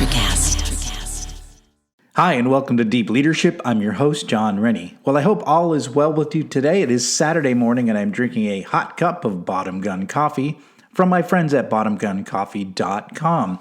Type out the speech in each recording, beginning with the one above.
Electrocast. Hi, and welcome to Deep Leadership. I'm your host, John Rennie. Well, I hope all is well with you today. It is Saturday morning, and I'm drinking a hot cup of Bottom Gun coffee from my friends at bottomguncoffee.com.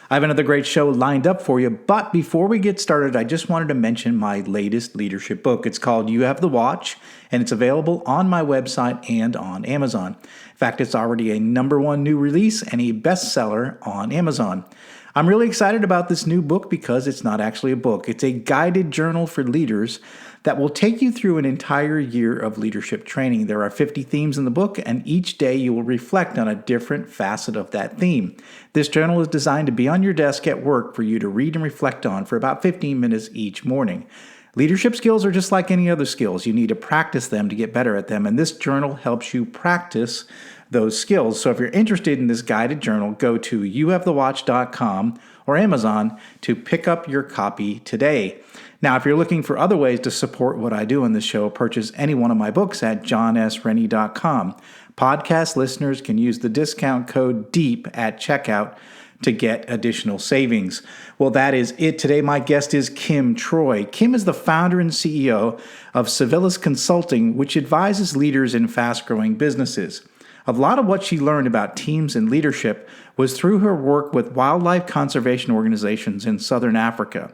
I have another great show lined up for you, but before we get started, I just wanted to mention my latest leadership book. It's called You Have the Watch, and it's available on my website and on Amazon. In fact, it's already a #1 new release and a bestseller on Amazon. I'm really excited about this new book because it's not actually a book. It's a guided journal for leaders that will take you through an entire year of leadership training. There are 50 themes in the book, and each day you will reflect on a different facet of that theme. This journal is designed to be on your desk at work for you to read and reflect on for about 15 minutes each morning. Leadership skills are just like any other skills. You need to practice them to get better at them, and this journal helps you practice those skills. So if you're interested in this guided journal, go to youhavethewatch.com or Amazon to pick up your copy today. Now, if you're looking for other ways to support what I do in this show, purchase any one of my books at johnsrennie.com. Podcast listeners can use the discount code DEEP at checkout to get additional savings. Well, that is it. Today, my guest is Kim Troy. Kim is the founder and CEO of Civilis Consulting, which advises leaders in fast-growing businesses. A lot of what she learned about teams and leadership was through her work with wildlife conservation organizations in Southern Africa.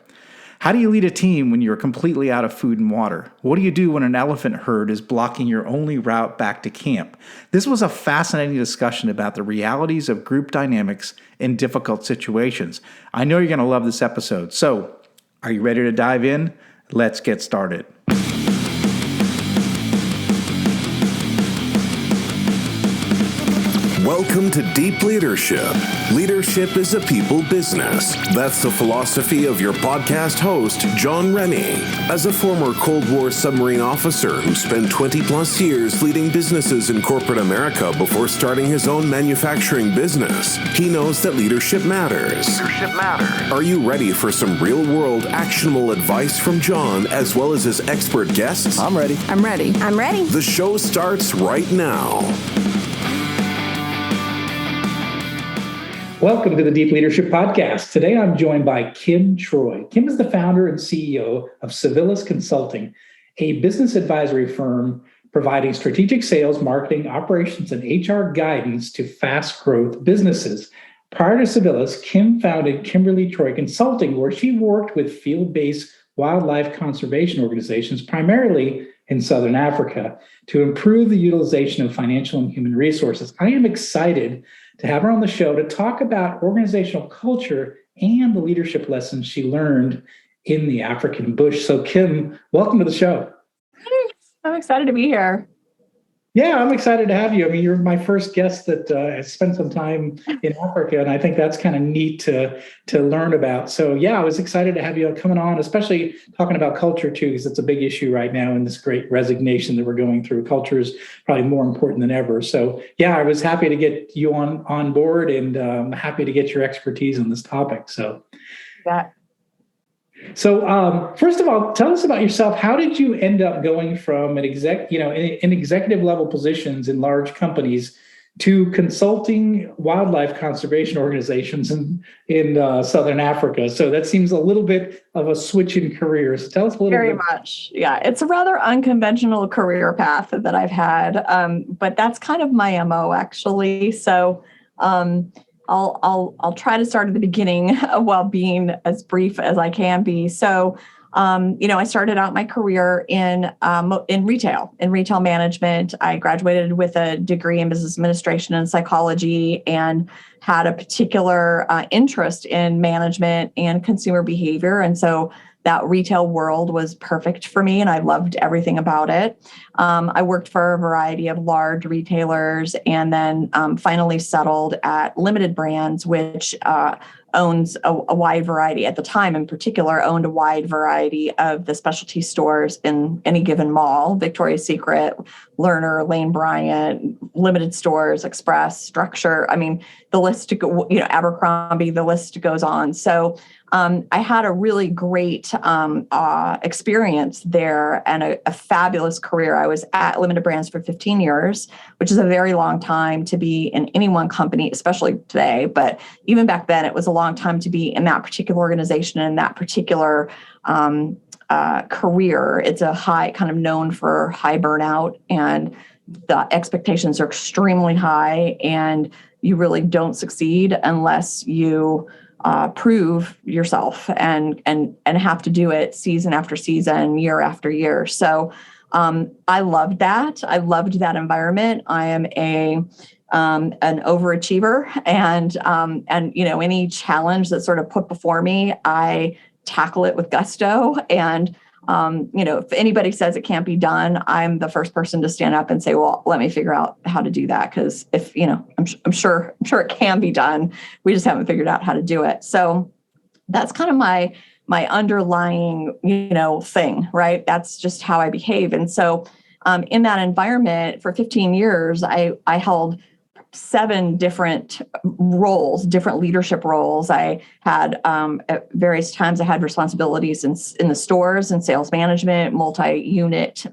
How do you lead a team when you're completely out of food and water? What do you do when an elephant herd is blocking your only route back to camp? This was a fascinating discussion about the realities of group dynamics in difficult situations. I know you're going to love this episode. So, are you ready to dive in? Let's get started. Welcome to Deep Leadership. Leadership is a people business. That's the philosophy of your podcast host, John Rennie. As a former Cold War submarine officer who spent 20 plus years leading businesses in corporate America before starting his own manufacturing business, he knows that leadership matters. Are you ready for some real-world actionable advice from John as well as his expert guests? I'm ready. The show starts right now. Welcome to the Deep Leadership Podcast. Today I'm joined by Kim Troy. Kim is the founder and CEO of Civilis Consulting, a business advisory firm providing strategic sales, marketing, operations, and HR guidance to fast growth businesses. Prior to Civilis, Kim founded Kimberly Troy Consulting, where she worked with field-based wildlife conservation organizations, primarily in Southern Africa, to improve the utilization of financial and human resources. I am excited to have her on the show to talk about organizational culture and the leadership lessons she learned in the African bush. So, Kim, welcome to the show. I'm excited to be here. Yeah, I'm excited to have you. I mean, you're my first guest that has spent some time in Africa, and I think that's kind of neat to learn about. So, yeah, I was excited to have you coming on, especially talking about culture, too, because it's a big issue right now in this great resignation that we're going through. Culture is probably more important than ever. So, yeah, I was happy to get you on board and happy to get your expertise on this topic. So, Yeah. So, first of all, tell us about yourself. How did you end up going from in executive level positions in large companies to consulting wildlife conservation organizations in Southern Africa? So that seems a little bit of a switch in careers. Tell us a little bit. Very much. Yeah, it's a rather unconventional career path that I've had, but that's kind of my MO, actually. So I'll try to start at the beginning while being as brief as I can be. So, I started out my career in retail management. I graduated with a degree in business administration and psychology and had a particular interest in management and consumer behavior. And so that retail world was perfect for me, and I loved everything about it. I worked for a variety of large retailers and then finally settled at Limited Brands, which owns a wide variety, at the time in particular, owned a wide variety of the specialty stores in any given mall: Victoria's Secret, Lerner, Lane Bryant, Limited Stores, Express, Structure. I mean, the list, Abercrombie, the list goes on. So I had a really great experience there and a fabulous career. I was at Limited Brands for 15 years, which is a very long time to be in any one company, especially today. But even back then, it was a long time to be in that particular organization and that particular career. It's a high, kind of known for high burnout, and the expectations are extremely high, and you really don't succeed unless you prove yourself and have to do it season after season, year after year. So I loved that. I loved that environment. I am an overachiever, and any challenge that's sort of put before me, I tackle it with gusto. And if anybody says it can't be done, I'm the first person to stand up and say, well, let me figure out how to do that. Because I'm sure it can be done. We just haven't figured out how to do it. So that's kind of my underlying, thing, right? That's just how I behave. And so in that environment for 15 years, I held 7 different roles, different leadership roles. I had at various times I had responsibilities in the stores and sales management, multi-unit,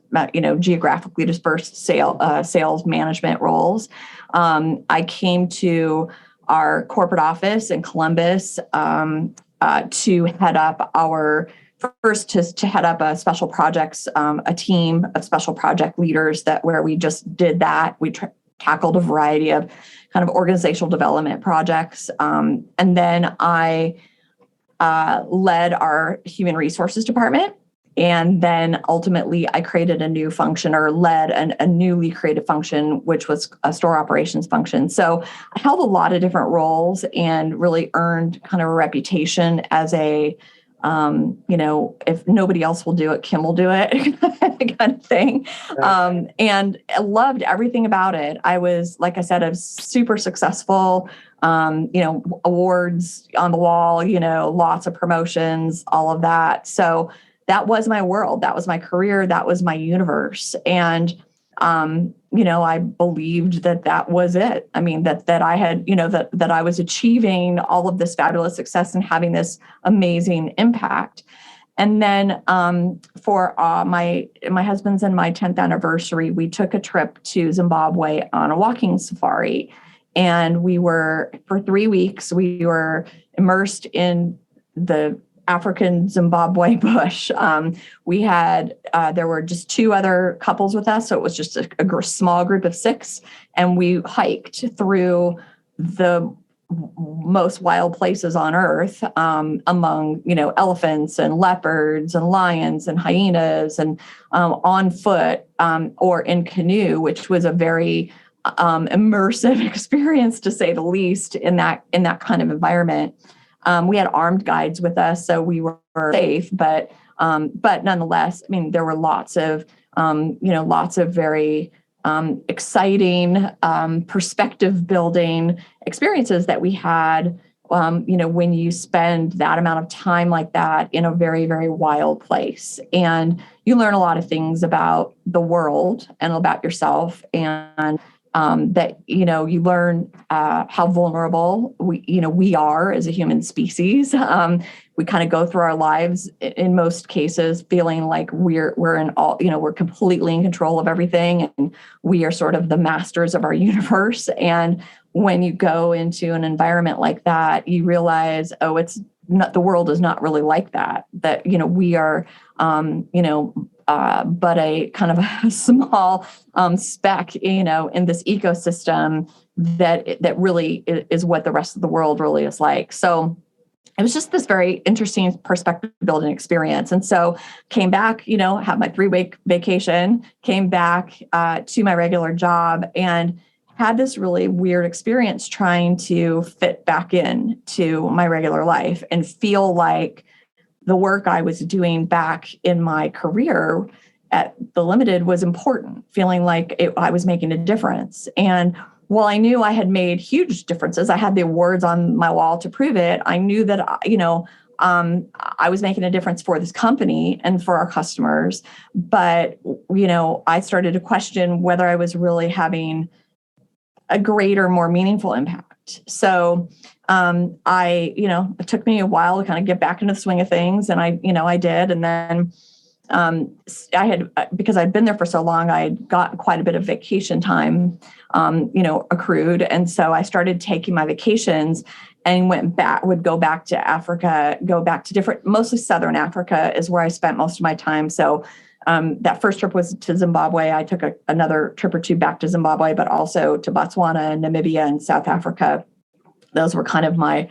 geographically dispersed sales management roles. I came to our corporate office in Columbus to head up to head up a special projects, a team of special project leaders where we just did that. We tackled a variety of kind of organizational development projects. And then I led our human resources department. And then ultimately I created a new function, or led a newly created function, which was a store operations function. So I held a lot of different roles and really earned kind of a reputation as a if nobody else will do it, Kim will do it kind of thing. And I loved everything about it. I was, like I said, I was super successful, awards on the wall, lots of promotions, all of that. So that was my world. That was my career. That was my universe. And, I believed that was it. I mean, that I had, that I was achieving all of this fabulous success and having this amazing impact. And then for my husband's and my 10th anniversary, we took a trip to Zimbabwe on a walking safari. And for 3 weeks, we were immersed in the African Zimbabwe bush. There were just 2 other couples with us. So it was just a small group of 6. And we hiked through the most wild places on earth, among, elephants and leopards and lions and hyenas, and on foot or in canoe, which was a very immersive experience, to say the least, in that kind of environment. We had armed guides with us, so we were safe, but nonetheless, I mean, there were lots of very exciting, perspective building experiences that we had. When you spend that amount of time like that in a very, very wild place, and you learn a lot of things about the world and about yourself, and that you learn how vulnerable we are as a human species. We kind of go through our lives in most cases feeling like we're completely in control of everything, and we are sort of the masters of our universe. And when you go into an environment like that, you realize, oh, it's not, the world is not really like that. That we are, but a kind of a small speck, in this ecosystem that really is what the rest of the world really is like. So it was just this very interesting perspective building experience. And so came back, had my 3-week vacation, came back to my regular job, and had this really weird experience trying to fit back in to my regular life and feel like the work I was doing back in my career at the Limited was important, feeling like I was making a difference. And while I knew I had made huge differences, I had the awards on my wall to prove it. I knew that, I was making a difference for this company and for our customers. But, I started to question whether I was really having a greater, more meaningful impact. So it took me a while to kind of get back into the swing of things, and I did. And then because I'd been there for so long, I had got quite a bit of vacation time, accrued. And so I started taking my vacations and would go back to Africa, mostly Southern Africa is where I spent most of my time. So that first trip was to Zimbabwe. I took another trip or two back to Zimbabwe, but also to Botswana, Namibia, and South Africa. Those were kind of my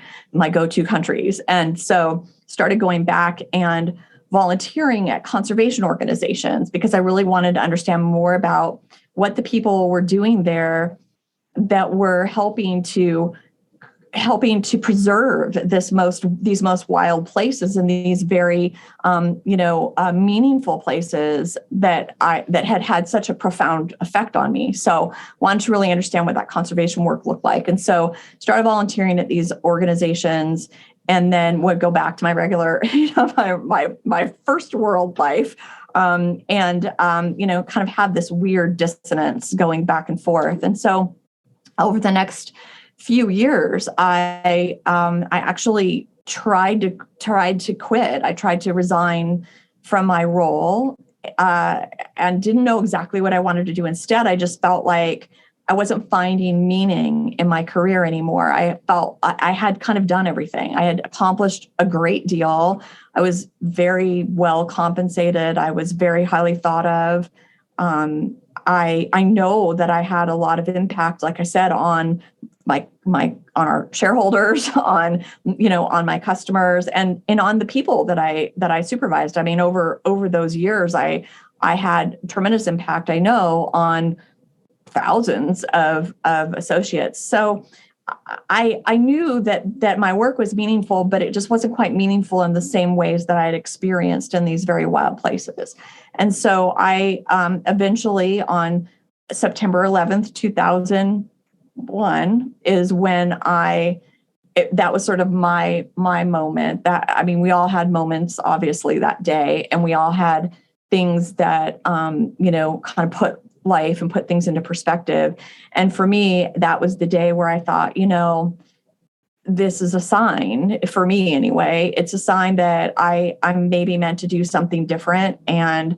go-to countries. And so started going back and volunteering at conservation organizations because I really wanted to understand more about what the people were doing there that were helping to preserve these most wild places and these very meaningful places that had such a profound effect on me. So wanted to really understand what that conservation work looked like, and so started volunteering at these organizations. And then would go back to my regular, my first world life, kind of have this weird dissonance going back and forth. And so, over the next few years, I actually tried to quit. I tried to resign from my role, and didn't know exactly what I wanted to do instead. I just felt like I wasn't finding meaning in my career anymore. I felt I had kind of done everything. I had accomplished a great deal. I was very well compensated. I was very highly thought of. I know that I had a lot of impact, like I said, on on our shareholders, on my customers, and on the people that I supervised. I mean, over those years, I had tremendous impact, I know, on thousands of associates. So I knew that my work was meaningful, but it just wasn't quite meaningful in the same ways that I had experienced in these very wild places. And so I eventually, on September 11th, 2001, is when that was sort of my moment. We all had moments, obviously, that day, and we all had things that kind of put life and put things into perspective. And for me, that was the day where I thought, this is a sign, for me anyway. It's a sign that I'm maybe meant to do something different. And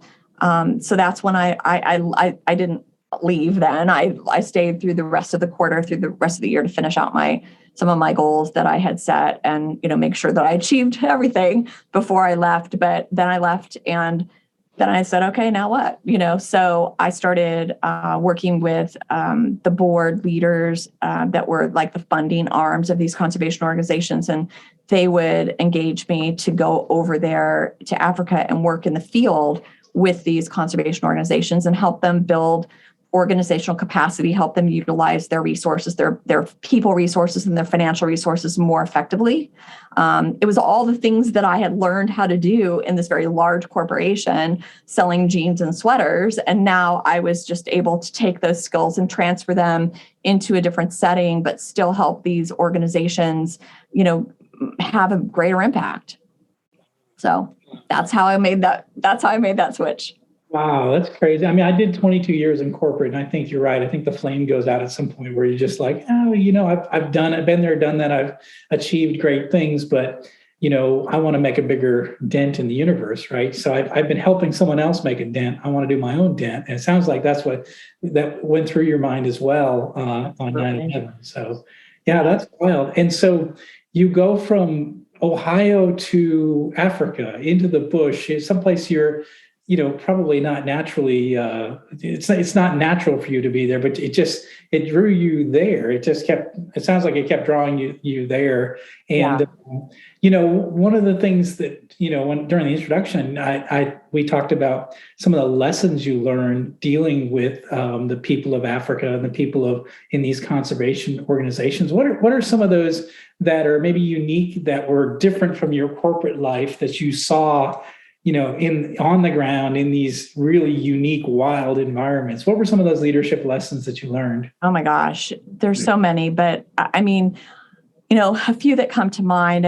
so that's when I didn't leave then. I stayed through the rest of the quarter, through the rest of the year, to finish out some of my goals that I had set and, make sure that I achieved everything before I left. But then I left, and then I said, okay, now what? So I started working with the board leaders that were like the funding arms of these conservation organizations. And they would engage me to go over there to Africa and work in the field with these conservation organizations and help them build organizational capacity, help them utilize their resources, their people resources and their financial resources more effectively. It was all the things that I had learned how to do in this very large corporation selling jeans and sweaters. And now I was just able to take those skills and transfer them into a different setting, but still help these organizations, have a greater impact. So that's how I made that switch. Wow, that's crazy. I did 22 years in corporate, and I think you're right. I think the flame goes out at some point where you're just like, I've been there, done that. I've achieved great things, but I want to make a bigger dent in the universe, right? So I've been helping someone else make a dent. I want to do my own dent, and it sounds like that went through your mind as well on 9/11. So yeah, that's wild. And so you go from Ohio to Africa into the bush, someplace you're probably not naturally, it's not natural for you to be there, but it drew you there. It sounds like it kept drawing you there. And, one of the things that, during the introduction, we talked about some of the lessons you learned dealing with the people of Africa and the people in these conservation organizations. What are some of those that are maybe unique, that were different from your corporate life that you saw on the ground in these really unique, wild environments? What were some of those leadership lessons that you learned? Oh my gosh, there's so many, but a few that come to mind.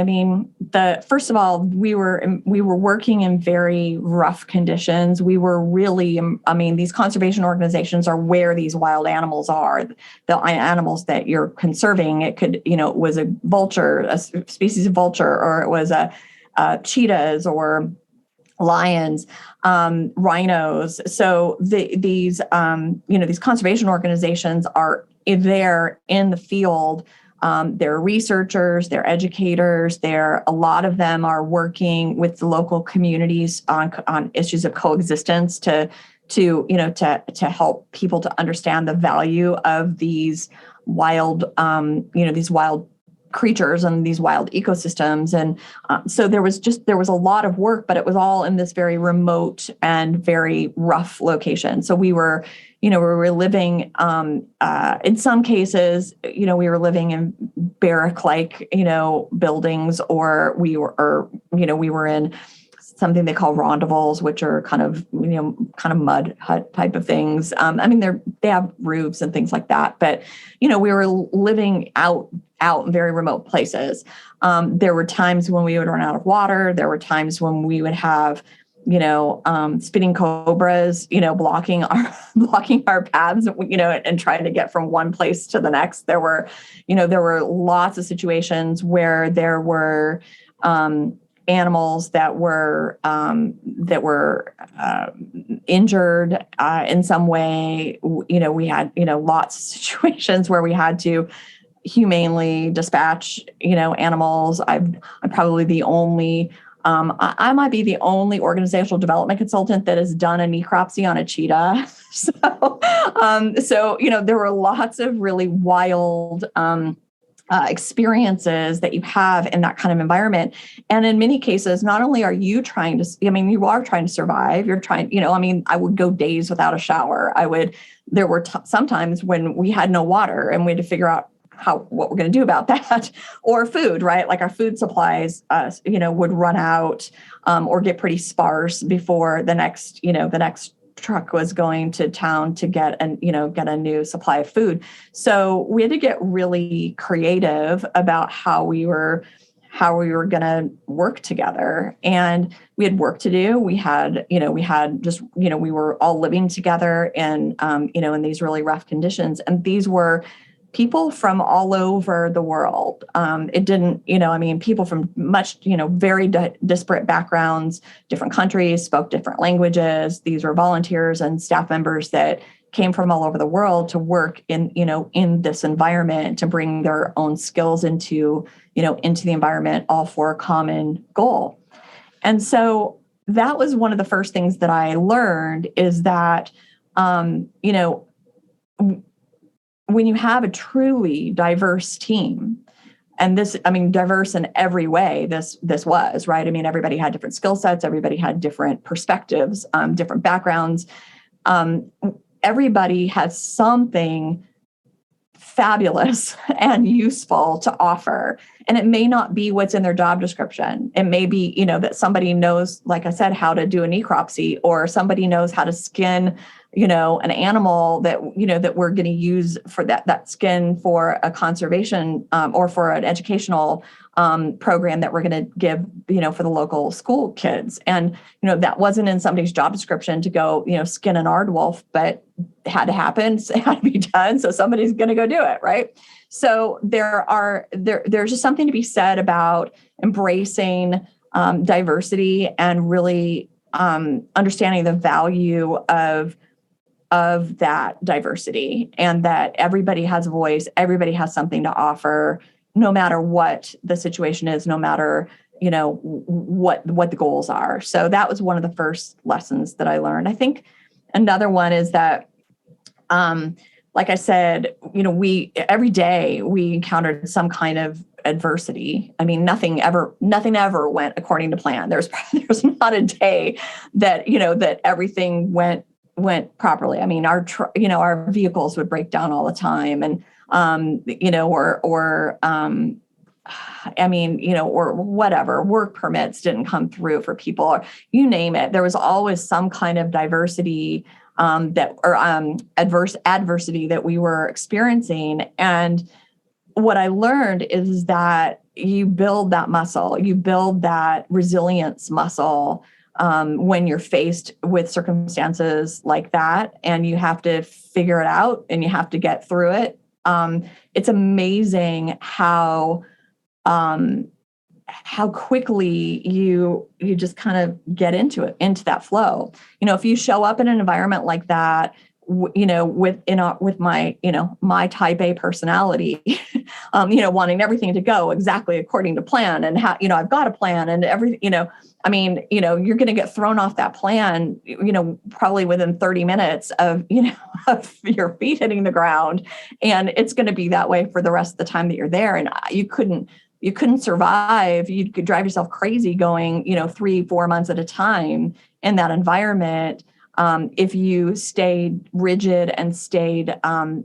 first of all, we were working in very rough conditions. We were really, I mean, these conservation organizations are where these wild animals are, the animals that you're conserving. It could, it was a vulture, a species of vulture, or it was a cheetahs or lions, rhinos. So these conservation organizations are there in the field. They're researchers, they're educators. A lot of them are working with the local communities on issues of coexistence to help people to understand the value of these wild, these wild creatures and these wild ecosystems. And so there was a lot of work, but it was all in this very remote and very rough location. So we were living, in some cases, we were living in barrack-like, buildings, or we were in something they call rondevals, which are kind of mud hut type of things. They have roofs and things like that, but, we were living out in very remote places. There were times when we would run out of water. There were times when we would have, spitting cobras, blocking our paths, and trying to get from one place to the next. There were lots of situations where there were, animals that were injured in some way. We had lots of situations where we had to humanely dispatch animals. I'm probably the only. I might be the only organizational development consultant that has done a necropsy on a cheetah. So there were lots of really wild experiences that you have in that kind of environment. And in many cases, not only are you trying to survive, you're trying, I would go days without a shower. There were sometimes when we had no water and we had to figure out what we're going to do about that, or food, right? Like our food supplies, would run out or get pretty sparse before the next truck was going to town to get a new supply of food. So we had to get really creative about how we were going to work together. And we had work to do. We were all living together and, in these really rough conditions. And these were people from all over the world. People from very disparate backgrounds, different countries, spoke different languages. These were volunteers and staff members that came from all over the world to work in this environment, to bring their own skills into the environment, all for a common goal. And so that was one of the first things that I learned, is that, when you have a truly diverse team, and diverse in every way, this was, right? Everybody had different skill sets, everybody had different perspectives, different backgrounds. Everybody has something fabulous and useful to offer. And it may not be what's in their job description. It may be, that somebody knows, like I said, how to do a necropsy, or somebody knows how to skin, an animal that we're going to use for that skin for a conservation or for an educational program that we're going to give, for the local school kids. And, that wasn't in somebody's job description to go, skin an aardwolf, but it had to happen. So it had to be done. So somebody's going to go do it. Right. So there's just something to be said about embracing diversity and really understanding the value of that diversity, and that everybody has a voice, everybody has something to offer, no matter what the situation is, no matter, what the goals are. So that was one of the first lessons that I learned. I think another one is that, like I said, every day we encountered some kind of adversity. Nothing ever went according to plan. There's not a day that, that everything went properly. Our vehicles would break down all the time, and or whatever, work permits didn't come through for people, or you name it. There was always some kind of adversity that we were experiencing. And what I learned is that you build that muscle, you build that resilience muscle when you're faced with circumstances like that, and you have to figure it out and you have to get through it. It's amazing how quickly you just kind of get into that flow. If you show up in an environment like that, with my, my type A personality, wanting everything to go exactly according to plan, and how, I've got a plan and everything, you're going to get thrown off that plan, probably within 30 minutes of, of your feet hitting the ground. And it's going to be that way for the rest of the time that you're there. And you couldn't survive. You could drive yourself crazy going, 3-4 months at a time in that environment. If you stayed rigid and stayed, trying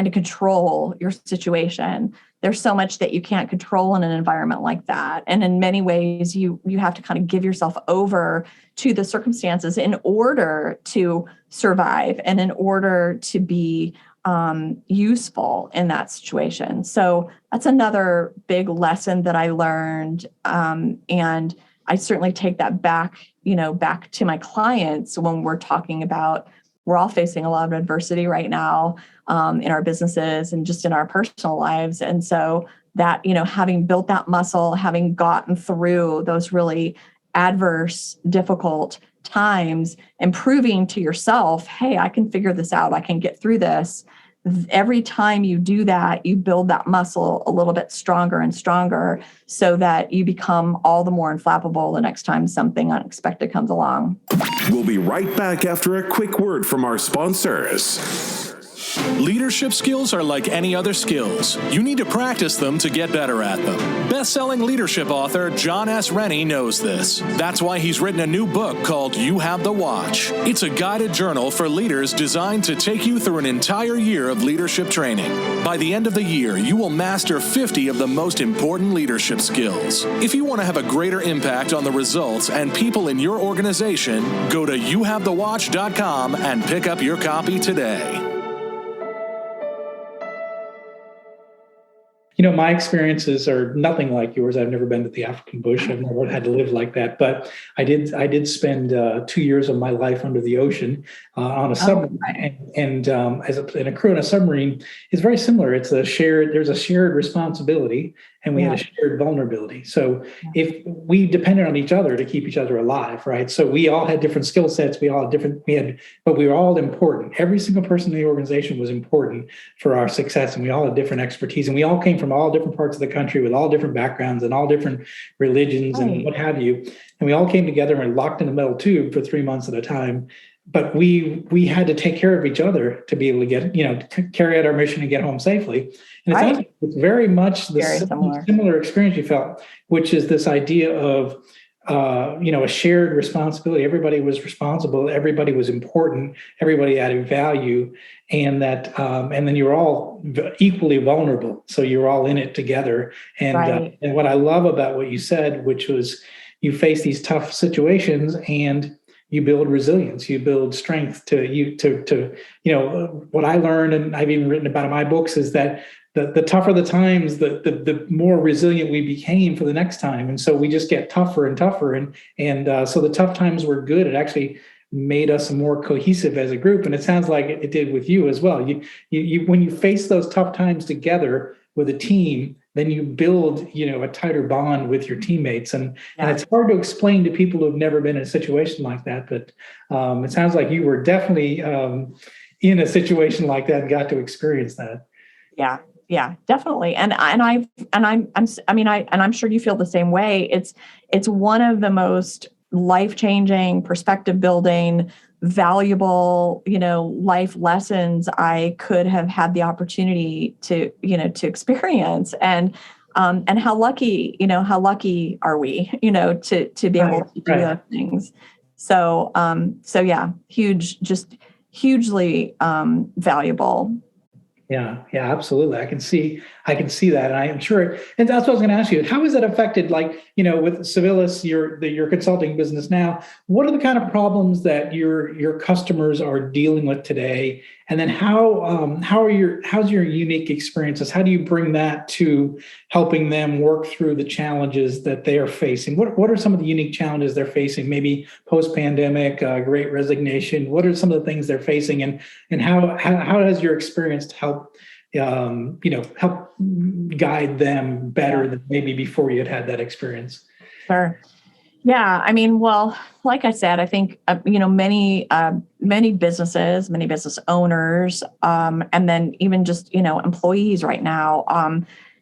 to control your situation. There's so much that you can't control in an environment like that. And in many ways, you have to kind of give yourself over to the circumstances in order to survive and in order to be useful in that situation. So that's another big lesson that I learned. And I certainly take that back to my clients when we're talking about, we're all facing a lot of adversity right now in our businesses and just in our personal lives. And so that, having built that muscle, having gotten through those really adverse, difficult times, and proving to yourself, hey, I can figure this out. I can get through this. Every time you do that, you build that muscle a little bit stronger and stronger so that you become all the more unflappable the next time something unexpected comes along. We'll be right back after a quick word from our sponsors. Leadership skills are like any other skills. You need to practice them to get better at them. Best-selling leadership author John S. Rennie knows this. That's why he's written a new book called You Have the Watch. It's a guided journal for leaders designed to take you through an entire year of leadership training. By the end of the year, you will master 50 of the most important leadership skills. If you want to have a greater impact on the results and people in your organization, go to youhavethewatch.com and pick up your copy today. My experiences are nothing like yours. I've never been to the African bush. I've never had to live like that. But I did spend 2 years of my life under the ocean on a submarine. And as a crew on a submarine is very similar. There's a shared responsibility, and we had a shared vulnerability. So if we depended on each other to keep each other alive, right? So we all had different skill sets. But we were all important. Every single person in the organization was important for our success, and we all had different expertise, and we all came from all different parts of the country with all different backgrounds and all different religions and what have you. And we all came together and locked in a metal tube for 3 months at a time. But we had to take care of each other to be able to get, to carry out our mission and get home safely. And it's very much the similar experience you felt, which is this idea of, a shared responsibility. Everybody was responsible. Everybody was important. Everybody added value, and then you're all equally vulnerable. So you're all in it together. And and what I love about what you said, which was you face these tough situations and you build resilience, you build strength what I learned, and I've even written about in my books, is that the tougher the times, the more resilient we became for the next time. And so we just get tougher and tougher. And so the tough times were good. It actually made us more cohesive as a group. And it sounds like it did with you as well. You when you face those tough times together with a team, then you build, a tighter bond with your teammates. And it's hard to explain to people who have never been in a situation like that. But it sounds like you were definitely in a situation like that and got to experience that. Yeah, definitely. And I'm sure you feel the same way. It's one of the most life-changing, perspective-building, valuable, life lessons I could have had the opportunity to experience. And how lucky are we, to be able to do those things. So yeah, hugely valuable. Yeah, absolutely. I can see I can see that. And I am sure, and that's what I was going to ask you. How is that affected? Like, with Civilis, your consulting business now, what are the kind of problems that your customers are dealing with today? And then how's your unique experiences? How do you bring that to helping them work through the challenges that they are facing? What are some of the unique challenges they're facing? Maybe post-pandemic, Great Resignation. What are some of the things they're facing, and how has your experience help help guide them better than maybe before you had that experience? Sure. Yeah. I mean, well, like I said, I think, many businesses, many business owners, and then even just, employees right now,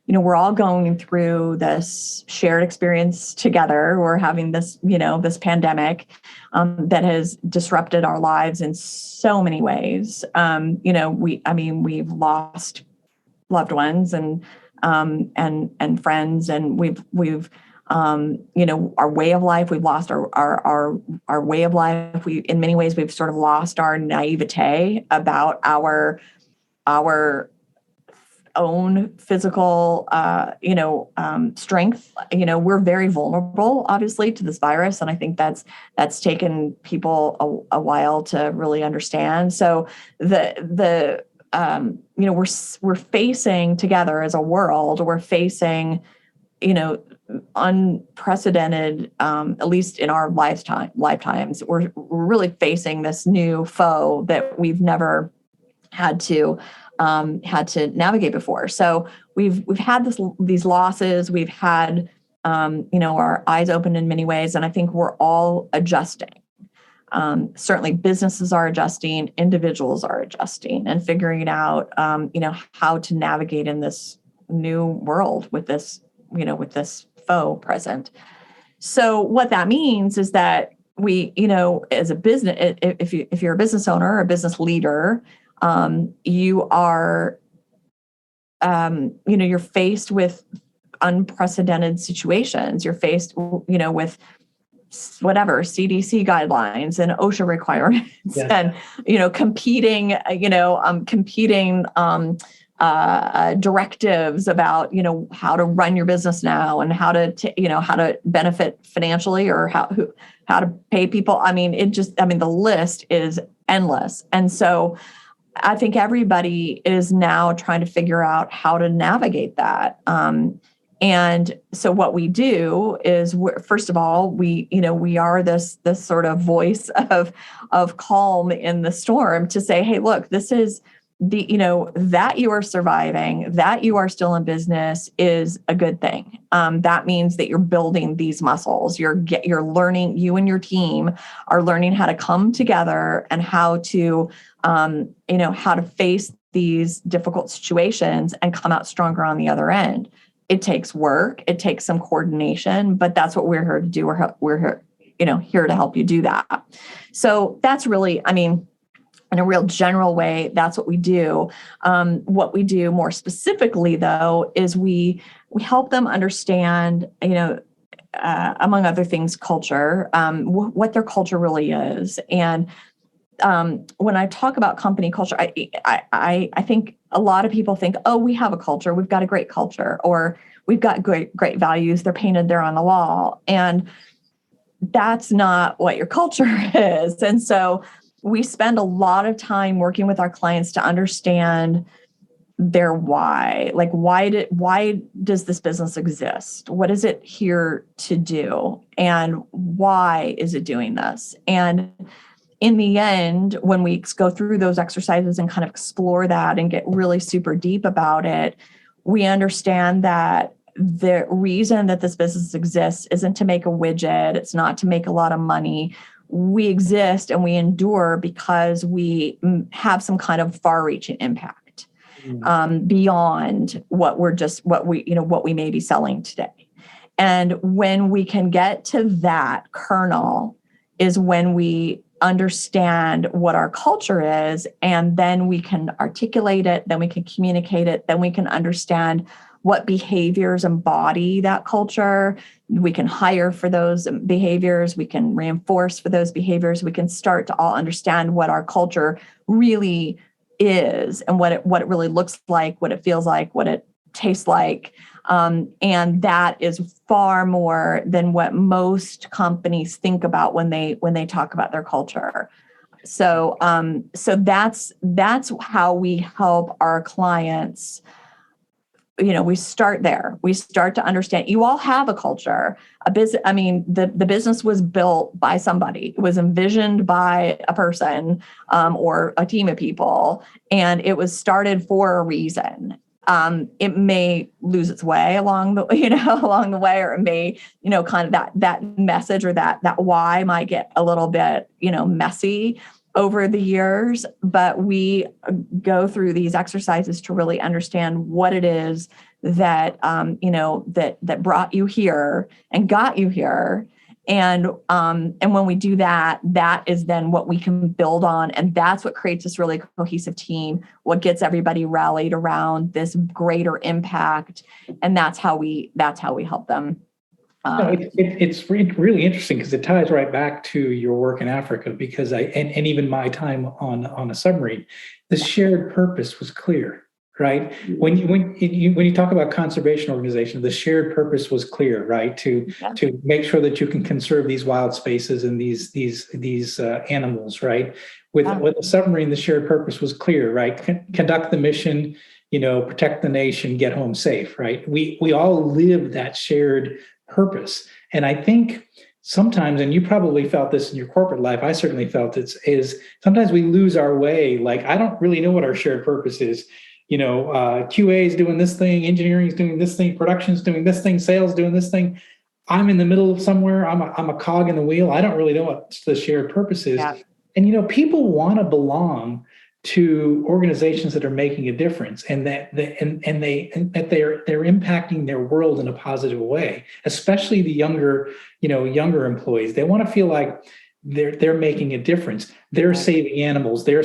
we're all going through this shared experience together. We're having this, this pandemic that has disrupted our lives in so many ways. We've lost loved ones and friends, and we've our way of life. We've lost our way of life. In many ways, we've sort of lost our naivete about our own physical, strength. We're very vulnerable, obviously, to this virus, and I think that's taken people a while to really understand. So we're facing together as a world. We're facing, unprecedented, at least in our lifetimes. We're really facing this new foe that we've never had to navigate before. So we've had these losses. We've had our eyes open in many ways, and I think we're all adjusting. Certainly, businesses are adjusting, individuals are adjusting, and figuring out how to navigate in this new world with this foe present. So what that means is that we, as a business, if you're a business owner or a business leader, you are, you're faced with unprecedented situations. You're faced, with whatever CDC guidelines and OSHA requirements, and competing directives about how to run your business now, and how to benefit financially, or how to pay people. The list is endless, and so I think everybody is now trying to figure out how to navigate that. And so what we do is, first of all, we are this sort of voice of calm in the storm to say, hey, look, this is that you are surviving, that you are still in business is a good thing. That means that you're building these muscles. You're learning, you and your team are learning how to come together and how to face these difficult situations and come out stronger on the other end. It takes work. It takes some coordination, but that's what we're here to do. We're here to help you do that. So that's really, in a real general way, that's what we do. What we do more specifically, though, is we help them understand, among other things, culture, what their culture really is. And when I talk about company culture, I think a lot of people think, oh, we have a culture, we've got a great culture, or we've got great values, they're painted there on the wall. And that's not what your culture is. And so we spend a lot of time working with our clients to understand their why. Like, why does this business exist? What is it here to do? And why is it doing this? And in the end, when we go through those exercises and kind of explore that and get really super deep about it, we understand that the reason that this business exists isn't to make a widget. It's not to make a lot of money. We exist and we endure because we have some kind of far-reaching impact beyond what we may be selling today. And when we can get to that kernel is when we understand what our culture is, and then we can articulate it, then we can communicate it, then we can understand what behaviors embody that culture. We can hire for those behaviors. We can reinforce for those behaviors. We can start to all understand what our culture really is and what it really looks like, what it feels like, what it tastes like. And that is far more than what most companies think about when they talk about their culture. So that's how we help our clients. We start there. We start to understand you all have a culture, a business. I mean, the business was built by somebody. It was envisioned by a person or a team of people, and it was started for a reason. It may lose its way along the way, or it may, kind of that message or that why might get a little bit, messy over the years, but we go through these exercises to really understand what it is that, that brought you here and got you here. And when we do that, that is then what we can build on. And that's what creates this really cohesive team, what gets everybody rallied around this greater impact. And that's how we help them. It's really interesting because it ties right back to your work in Africa, because and even my time on a submarine, the shared purpose was clear, right? When you talk about conservation organization, the shared purpose was clear, right? To make sure that you can conserve these wild spaces and these animals, right? With a submarine, the shared purpose was clear, right? Conduct the mission, protect the nation, get home safe, right? We all live that shared purpose. And I think sometimes, and you probably felt this in your corporate life, I certainly felt it, is sometimes we lose our way. Like, I don't really know what our shared purpose is. QA is doing this thing, engineering is doing this thing, production is doing this thing, sales doing this thing. I'm in the middle of somewhere. I'm a cog in the wheel. I don't really know what the shared purpose is. Yeah. And, people want to belong to organizations that are making a difference, and that they're impacting their world in a positive way, especially the younger employees. They want to feel like they're making a difference. They're saving animals. They're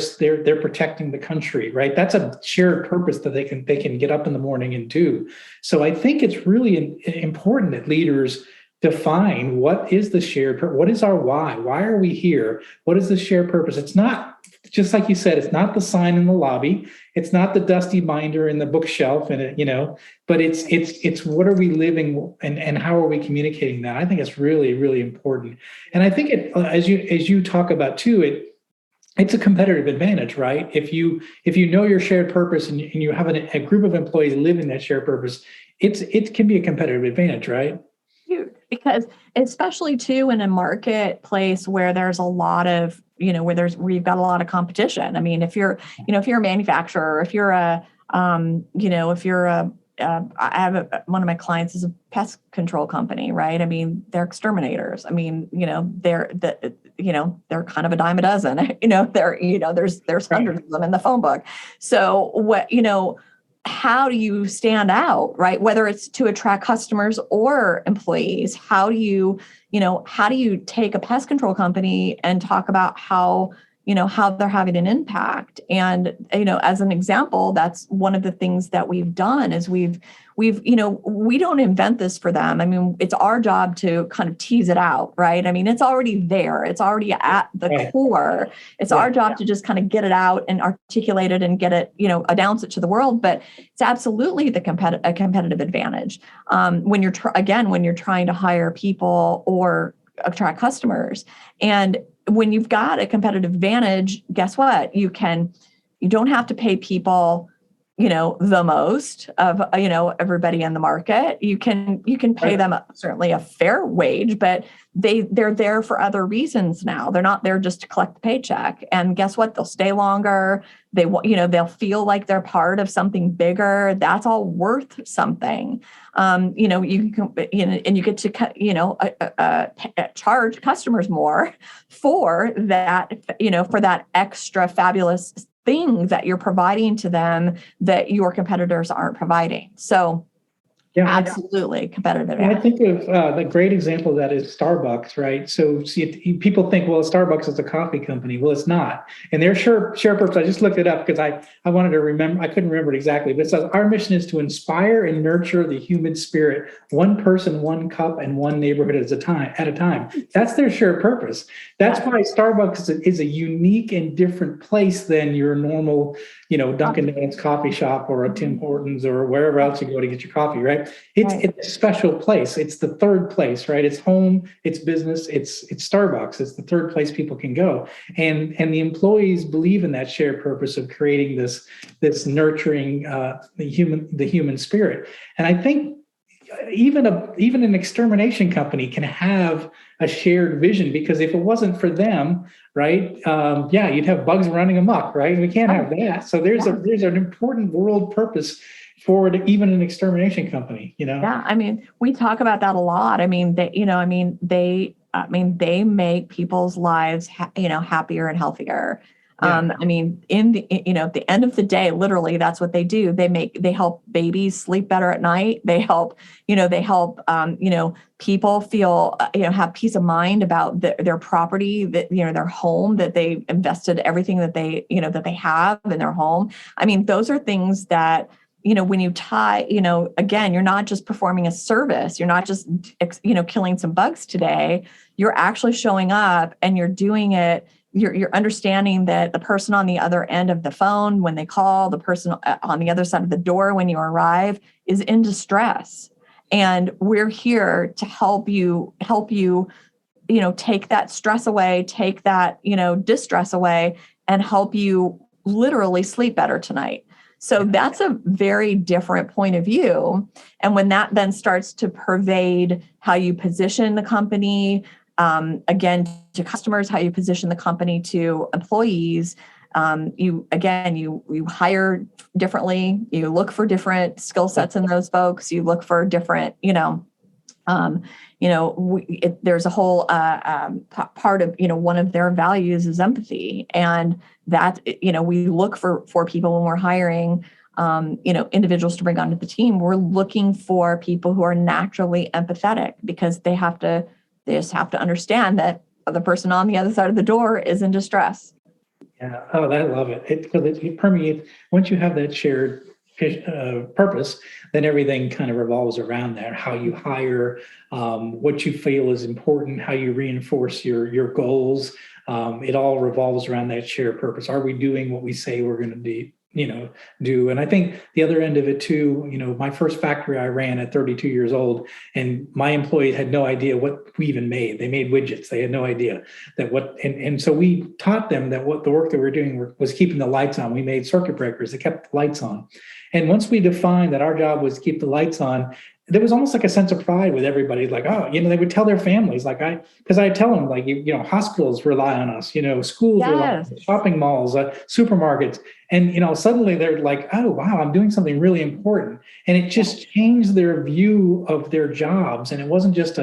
protecting the country, right? That's a shared purpose that they can get up in the morning and do. So I think it's really important that leaders define what is the shared purpose, what is our why? Why are we here? What is the shared purpose? It's not, just like you said, it's not the sign in the lobby. It's not the dusty binder in the bookshelf, but it's what are we living and how are we communicating that? I think it's really, really important. And I think as you talk about too, it's a competitive advantage, right? If you know your shared purpose and you have a group of employees living that shared purpose, it can be a competitive advantage, right? Because especially too in a marketplace where there's a lot of, where you've got a lot of competition. I mean, if you're a manufacturer, if you're I have one of my clients is a pest control company, right? I mean, they're exterminators. I mean, they're kind of a dime a dozen. There's hundreds of them in the phone book. So how do you stand out, right? Whether it's to attract customers or employees, how do you take a pest control company and talk about how they're having an impact? And, as an example, that's one of the things that we've done is we don't invent this for them. I mean, it's our job to kind of tease it out, right? I mean, it's already there. It's already at the core. It's our job to just kind of get it out and articulate it and get it, announce it to the world. But it's absolutely a competitive advantage when you're trying to hire people or attract customers. And when you've got a competitive advantage, guess what? You don't have to pay people, the most of, everybody in the market. You can pay them certainly a fair wage, but they're there for other reasons now. They're not there just to collect the paycheck. And guess what? They'll stay longer. They'll feel like they're part of something bigger. That's all worth something. You can, and you get to, charge customers more for that, for that extra fabulous thing that you're providing to them that your competitors aren't providing. So Yeah. Absolutely competitive And I advantage. think of the great example of that is Starbucks, right? So see, people think, well, Starbucks is a coffee company. Well, it's not. And their share purpose, I just looked it up because I wanted to remember, I couldn't remember it exactly, but it says our mission is to inspire and nurture the human spirit, one person, one cup, and one neighborhood at a time. That's their share purpose. That's why Starbucks is a unique and different place than your normal, Dunkin' Donuts coffee shop or a Tim Hortons or wherever else you go to get your coffee, right? It's a special place. It's the third place, right? It's home, it's business, it's Starbucks. It's the third place people can go. And the employees believe in that shared purpose of creating this nurturing the human spirit. And I think even an extermination company can have a shared vision, because if it wasn't for them, right, you'd have bugs running amok, right? We can't have that. So there's an important world purpose for even an extermination company, Yeah, I mean, we talk about that a lot. I mean, they make people's lives, happier and healthier. Yeah. I mean, at the end of the day, literally, that's what they do. They help babies sleep better at night. They help people feel, have peace of mind about their property, that, their home, that they invested everything that they have in their home. I mean, those are things that, when you tie, again, you're not just performing a service. You're not just, killing some bugs today. You're actually showing up and you're doing it. You're understanding that the person on the other end of the phone, when they call, the person on the other side of the door when you arrive, is in distress. And we're here to help you, take that stress away, take that, distress away, and help you literally sleep better tonight. So that's a very different point of view. And when that then starts to pervade how you position the company, again, to customers, how you position the company to employees, you hire differently, you look for different skill sets in those folks, you look for different, there's a whole part of, one of their values is empathy. And that, we look for people when we're hiring, individuals to bring onto the team. We're looking for people who are naturally empathetic, because they just have to understand that the person on the other side of the door is in distress. Yeah. Oh, I love it. It permeates. Once you have that shared purpose, then everything kind of revolves around that. How you hire, what you feel is important, how you reinforce your goals. It all revolves around that shared purpose. Are we doing what we say we're going to do? And I think the other end of it too, my first factory I ran at 32 years old, and my employees had no idea what we even made. They made widgets. They had no idea and so we taught them that what the work that we were doing was keeping the lights on. We made circuit breakers that kept the lights on. And once we defined that our job was to keep the lights on, there was almost like a sense of pride with everybody. Like, they would tell their families, because I tell them, like, hospitals rely on us, schools rely on us, shopping malls, supermarkets. And, suddenly they're like, oh, wow, I'm doing something really important. And it just changed their view of their jobs. And it wasn't just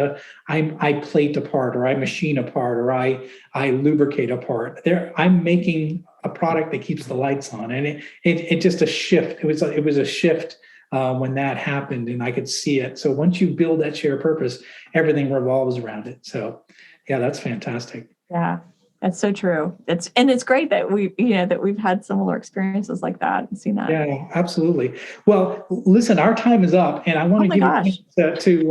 I plate a part, or I machine a part, or I lubricate a part. I'm making a product that keeps the lights on. And it just a shift. It was a shift when that happened, and I could see it. So once you build that shared purpose, everything revolves around it. So yeah, that's fantastic. Yeah, that's so true. It's great that we've had similar experiences like that and seen that. Yeah, absolutely. Well, listen, our time is up, and I want to give you a chance to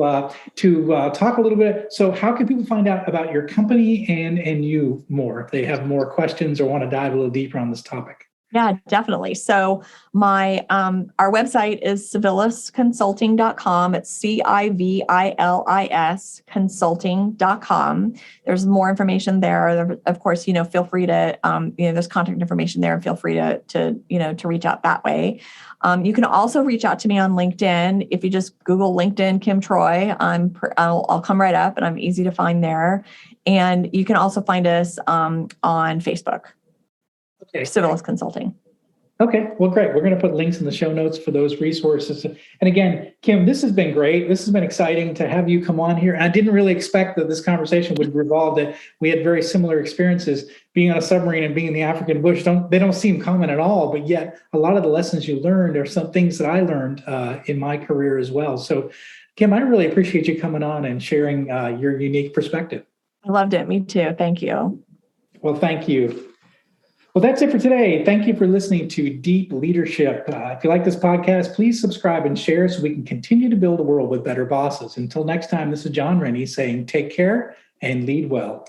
talk a little bit. So how can people find out about your company and you more if they have more questions or want to dive a little deeper on this topic? Yeah, definitely. So our website is civilisconsulting.com. It's CIVILIS consulting.com. There's more information there. Of course, feel free to, there's contact information there, and feel free to reach out that way. You can also reach out to me on LinkedIn. If you just Google LinkedIn, Kim Troy, I'll come right up, and I'm easy to find there. And you can also find us on Facebook. Okay. Civilis Consulting. Okay, well, great. We're going to put links in the show notes for those resources. And again, Kim, this has been great. This has been exciting to have you come on here. And I didn't really expect that this conversation would revolve that we had very similar experiences, being on a submarine and being in the African bush don't seem common at all. But yet a lot of the lessons you learned are some things that I learned in my career as well. So Kim, I really appreciate you coming on and sharing your unique perspective. I loved it. Me too. Thank you. Well, thank you. Well, that's it for today. Thank you for listening to Deep Leadership. If you like this podcast, please subscribe and share so we can continue to build a world with better bosses. Until next time, this is John Rennie saying take care and lead well.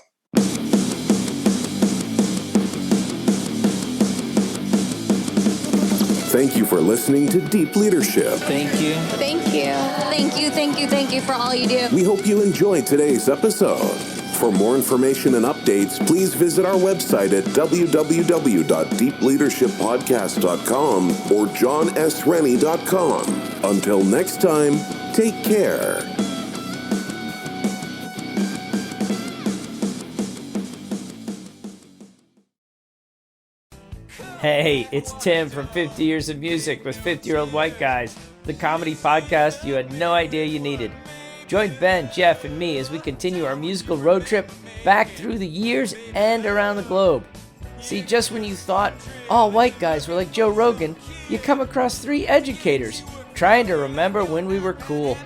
Thank you for listening to Deep Leadership. Thank you. Thank you. Thank you, thank you, thank you for all you do. We hope you enjoyed today's episode. For more information and updates, please visit our website at www.deepleadershippodcast.com or johnsrennie.com. Until next time, take care. Hey, it's Tim from 50 Years of Music with 50-Year-Old White Guys, the comedy podcast you had no idea you needed. Join Ben, Jeff, and me as we continue our musical road trip back through the years and around the globe. See, just when you thought all white guys were like Joe Rogan, you come across 3 educators trying to remember when we were cool.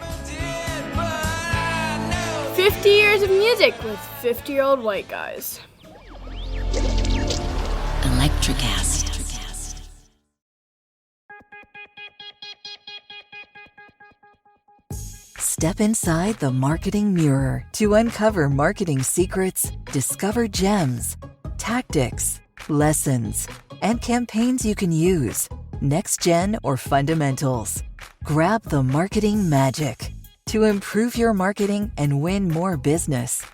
50 Years of Music with 50-Year-Old White Guys. Electricast. Step inside the marketing mirror to uncover marketing secrets, discover gems, tactics, lessons, and campaigns you can use, next gen or fundamentals. Grab the marketing magic to improve your marketing and win more business.